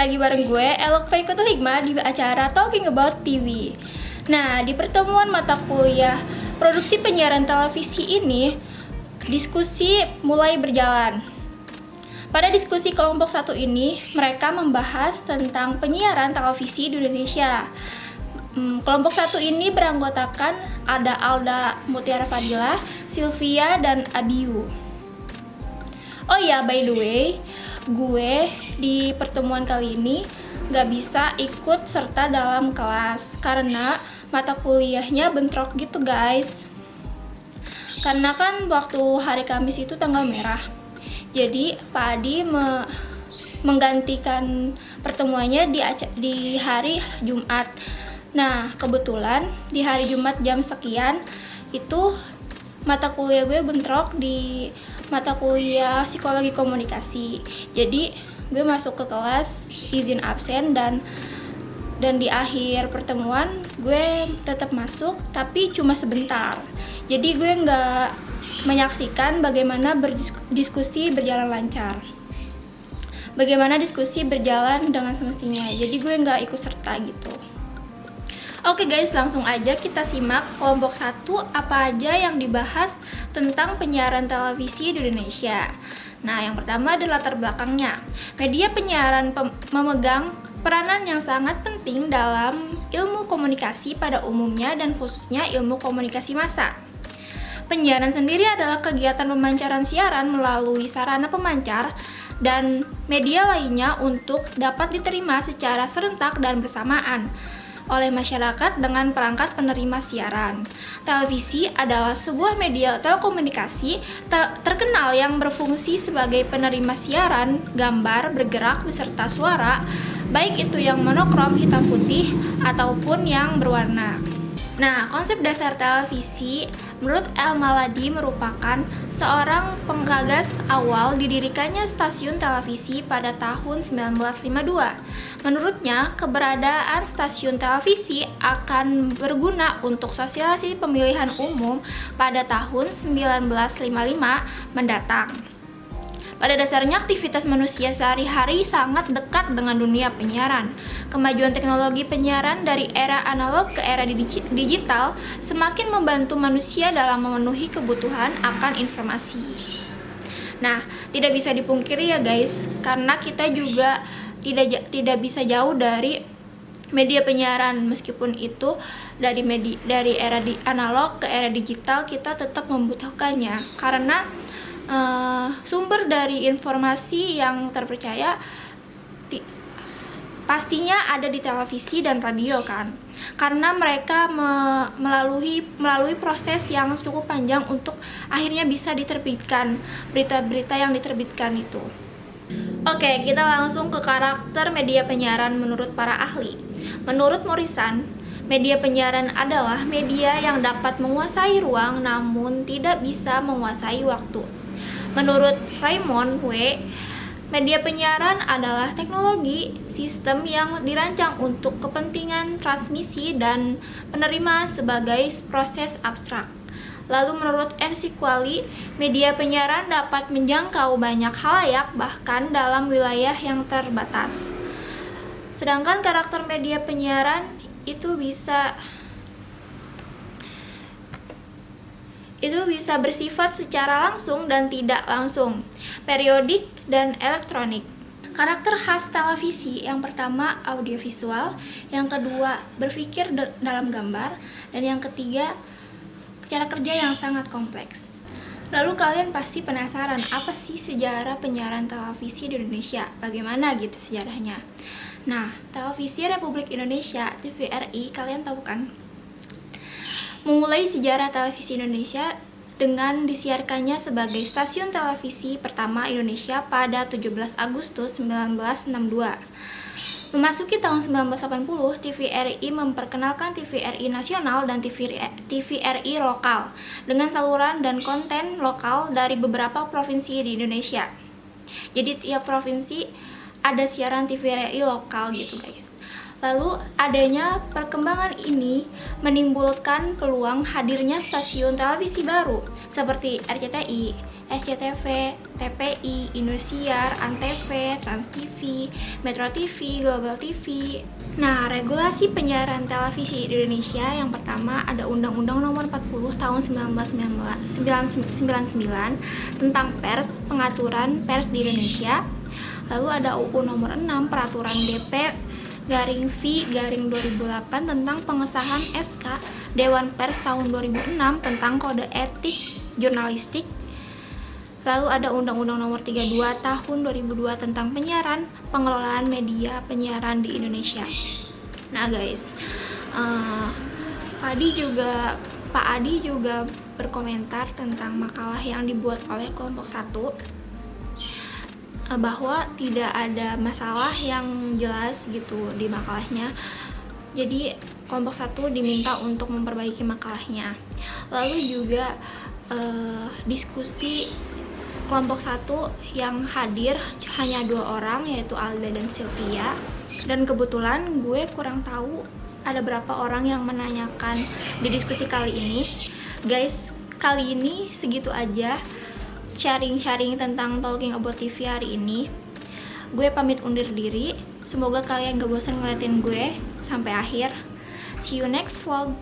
lagi bareng gue, Elok Faikutul Hikmah di acara Talking About TV. Nah, di pertemuan mata kuliah produksi penyiaran televisi ini, diskusi mulai berjalan. Pada diskusi kelompok 1 ini, mereka membahas tentang penyiaran televisi di Indonesia. Kelompok 1 ini beranggotakan ada Alda Mutiara Fadilah, Sylvia, dan Abiu. Oh iya, by the way, gue di pertemuan kali ini gak bisa ikut serta dalam kelas karena mata kuliahnya bentrok gitu guys. Karena kan waktu hari Kamis itu tanggal merah, jadi Pak Adi menggantikan pertemuannya di hari Jumat. Nah, kebetulan di hari Jumat jam sekian itu mata kuliah gue bentrok di mata kuliah psikologi komunikasi. Jadi gue masuk ke kelas izin absen dan di akhir pertemuan gue tetap masuk tapi cuma sebentar. Jadi gue nggak menyaksikan bagaimana diskusi berjalan lancar, bagaimana diskusi berjalan dengan semestinya. Jadi gue nggak ikut serta gitu. Oke guys, langsung aja kita simak kelompok 1 apa aja yang dibahas tentang penyiaran televisi di Indonesia. Nah, yang pertama adalah latar belakangnya. Media penyiaran memegang peranan yang sangat penting dalam ilmu komunikasi pada umumnya dan khususnya ilmu komunikasi massa. Penyiaran sendiri adalah kegiatan pemancaran siaran melalui sarana pemancar dan media lainnya untuk dapat diterima secara serentak dan bersamaan oleh masyarakat dengan perangkat penerima siaran. Televisi adalah sebuah media telekomunikasi terkenal yang berfungsi sebagai penerima siaran gambar bergerak beserta suara, baik itu yang monokrom hitam putih ataupun yang berwarna. Nah, konsep dasar televisi menurut El Maladi merupakan seorang penggagas awal didirikannya stasiun televisi pada tahun 1952. Menurutnya, keberadaan stasiun televisi akan berguna untuk sosialisasi pemilihan umum pada tahun 1955 mendatang. Pada dasarnya, aktivitas manusia sehari-hari sangat dekat dengan dunia penyiaran. Kemajuan teknologi penyiaran dari era analog ke era digital semakin membantu manusia dalam memenuhi kebutuhan akan informasi. Nah, tidak bisa dipungkiri ya guys, karena kita juga tidak bisa jauh dari media penyiaran. Meskipun itu dari era analog ke era digital, kita tetap membutuhkannya karena sumber dari informasi yang terpercaya pastinya ada di televisi dan radio kan, karena mereka melalui proses yang cukup panjang untuk akhirnya bisa diterbitkan berita-berita yang diterbitkan itu. Oke, kita langsung ke karakter media penyiaran menurut para ahli. Menurut Morrison, media penyiaran adalah media yang dapat menguasai ruang namun tidak bisa menguasai waktu. Menurut Raymond W., media penyiaran adalah teknologi sistem yang dirancang untuk kepentingan transmisi dan penerima sebagai proses abstrak. Lalu menurut MC Quali, media penyiaran dapat menjangkau banyak halayak bahkan dalam wilayah yang terbatas. Sedangkan karakter media penyiaran itu bisa bersifat secara langsung dan tidak langsung, periodik dan elektronik. Karakter khas televisi yang pertama audiovisual, yang kedua berpikir dalam gambar, dan yang ketiga cara kerja yang sangat kompleks. Lalu kalian pasti penasaran apa sih sejarah penyiaran televisi di Indonesia? Bagaimana gitu sejarahnya? Nah, Televisi Republik Indonesia TVRI, kalian tahu kan? Memulai sejarah televisi Indonesia dengan disiarkannya sebagai stasiun televisi pertama Indonesia pada 17 Agustus 1962. Memasuki tahun 1980, TVRI memperkenalkan TVRI nasional dan TVRI lokal dengan saluran dan konten lokal dari beberapa provinsi di Indonesia. Jadi tiap provinsi ada siaran TVRI lokal gitu guys. Lalu adanya perkembangan ini menimbulkan peluang hadirnya stasiun televisi baru seperti RCTI, SCTV, TPI, Indosiar, Antv, Trans TV, Metro TV, Global TV. Nah, regulasi penyiaran televisi di Indonesia yang pertama ada Undang-Undang Nomor 40 Tahun 1999 tentang pers, pengaturan pers di Indonesia. Lalu ada UU Nomor 6 Peraturan DP-V-2008 tentang pengesahan SK Dewan Pers tahun 2006 tentang kode etik jurnalistik. Lalu ada Undang-Undang Nomor 32 Tahun 2002 tentang penyiaran, pengelolaan media penyiaran di Indonesia. Nah guys, Pak Adi juga berkomentar tentang makalah yang dibuat oleh kelompok 1, bahwa tidak ada masalah yang jelas gitu di makalahnya. Jadi kelompok 1 diminta untuk memperbaiki makalahnya. Lalu juga diskusi kelompok 1 yang hadir hanya 2 orang, yaitu Alda dan Sylvia. Dan kebetulan gue kurang tahu ada berapa orang yang menanyakan di diskusi kali ini. Guys, kali ini segitu aja sharing-sharing tentang Talking About TV hari ini. Gue pamit undur diri. Semoga kalian gak bosan ngeliatin gue sampai akhir. See you next vlog.